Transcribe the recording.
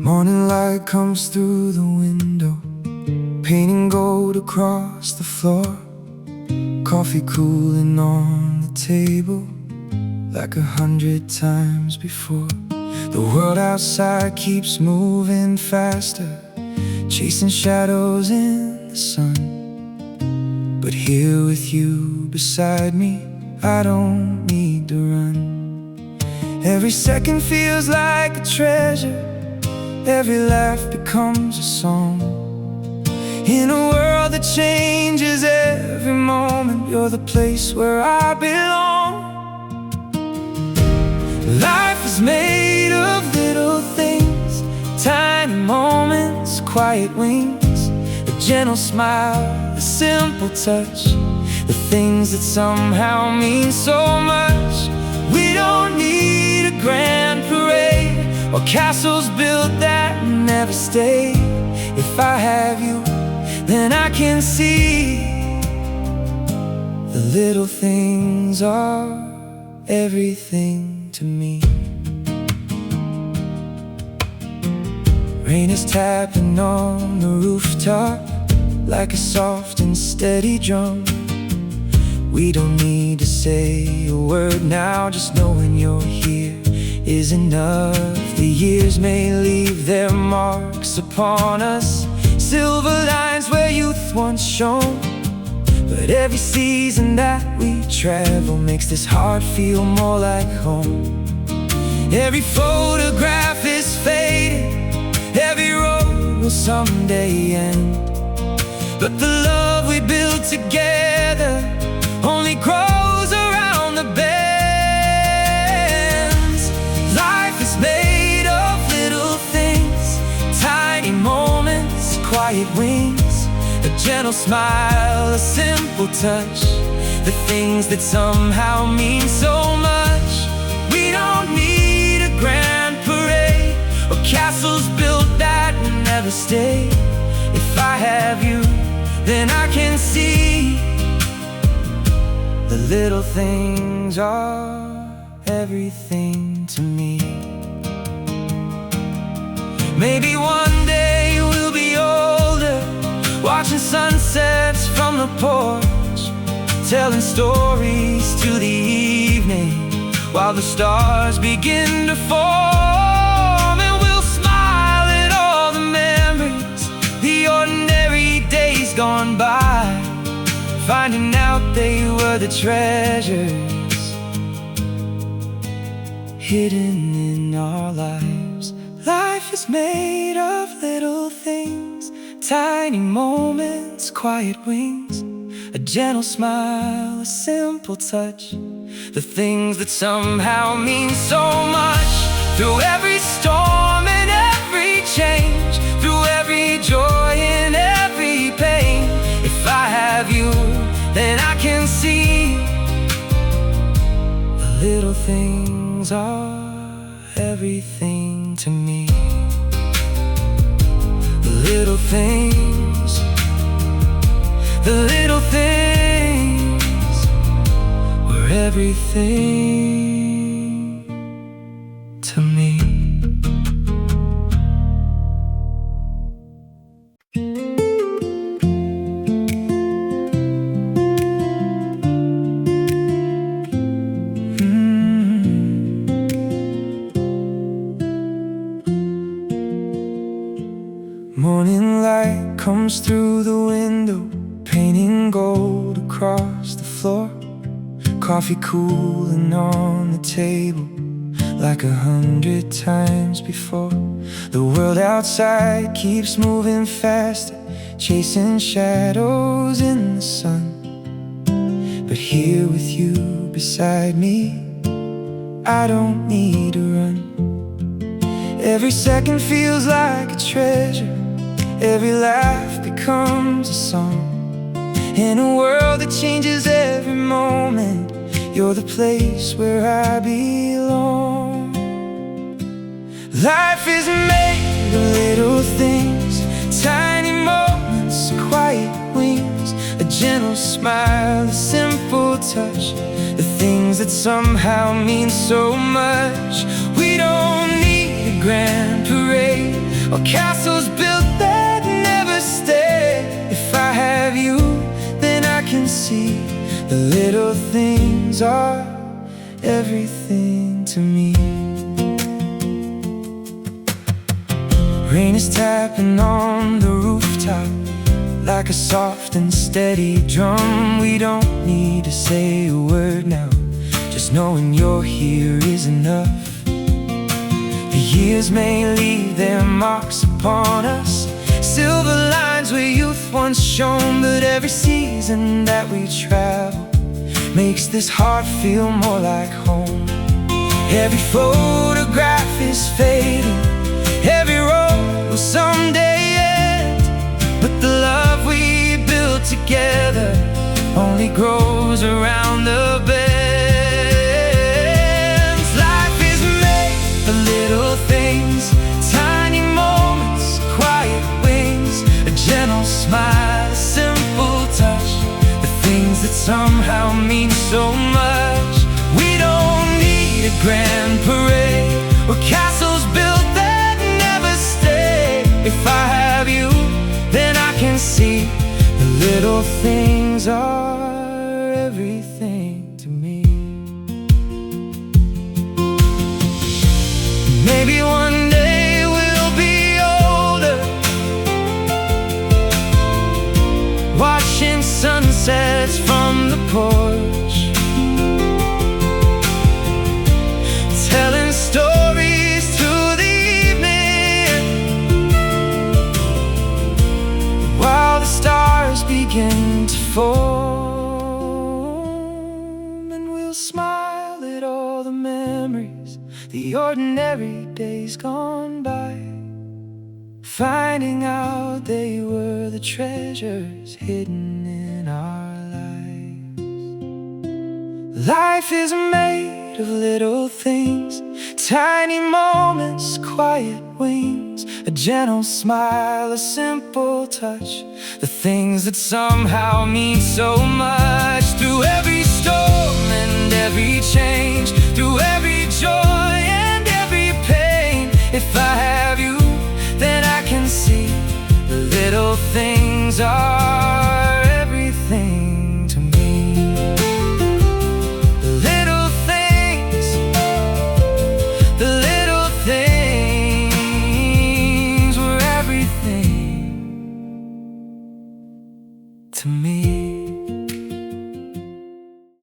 Morning light comes through the window, painting gold across the floor. Coffee cooling on the table, like 100 times before. The world outside keeps moving faster, chasing shadows in the sun. But here with you beside me, I don't need to run. Every second feels like a treasure, every laugh becomes a song. In a world that changes every moment, you're the place where I belong. Life is made of little things, tiny moments, quiet wings, a gentle smile, a simple touch, the things that somehow mean so much. We don't need a grand parade or castles built that never stay. If I have you, then I can see the little things are everything to me. Rain is tapping on the rooftop like a soft and steady drum. We don't need to say a word now, just knowing you're here is enough. The years may leave their marks upon us, silver lines where youth once shone. But every season that we travel makes this heart feel more like home. Every photograph is fading, every road will someday end, but the love we built together only grows around the bends. Life is made of little things, tiny moments, quiet wings, a gentle smile, a simple touch, the things that somehow mean so much. We don't need a grand parade or castles built that never stay. If I have you, then I can see the little things are everything to me. Maybe one day we'll be older, watching sunsets from the porch, telling stories to the evening while the stars begin to form. And we'll smile at all the memories, the ordinary days gone by, finding out they were the treasures hidden in our lives. Life is made of little things, tiny moments, quiet wings, a gentle smile, a simple touch, the things that somehow mean so much. Through every storm and every change, through every joy and every pain, if I have you, then I can see the little things are everything to me. The little things, the little things were everything to me. Morning light comes through the window, painting gold across the floor. Coffee cooling on the table like 100 times before. The world outside keeps moving faster, chasing shadows in the sun. But here with you beside me, I don't need to run. Every second feels like a treasure, every laugh becomes a song. In a world that changes every moment, you're the place where I belong. Life is made of little things, tiny moments, quiet wings, a gentle smile, a simple touch, the things that somehow mean so much. We don't need a grand parade or castles built that never stay. If I have you, then I can see the little things are everything to me. Rain is tapping on the rooftop like a soft and steady drum. We don't need to say a word now, just knowing you're here is enough. The years may leave their marks upon us, silver lines where youth once shone. But every season that we travel makes this heart feel more like home. Every photograph is fading, every road will someday end, but the love we built together only grows around the bends. Life is made of little things, tiny moments, quiet wings, a gentle smile, a simple touch, the things that somehow mean so much. We don't need a grand parade or castles built that never stay. If I have you, then I can see the little things are everything to me. Maybe one day we'll be older, watching sunsets from the porch, telling stories through the evening, while the stars begin to form. And we'll smile at all the memories, the ordinary days gone by, finding out they were the treasures hidden in our lives. Life is made of little things, tiny moments, quiet wings, a gentle smile, a simple touch, the things that somehow mean so much. Through every storm and every change, through every joy and every pain, if I have you, then I can see the little things are everything to me. The little things, the little things were everything to me.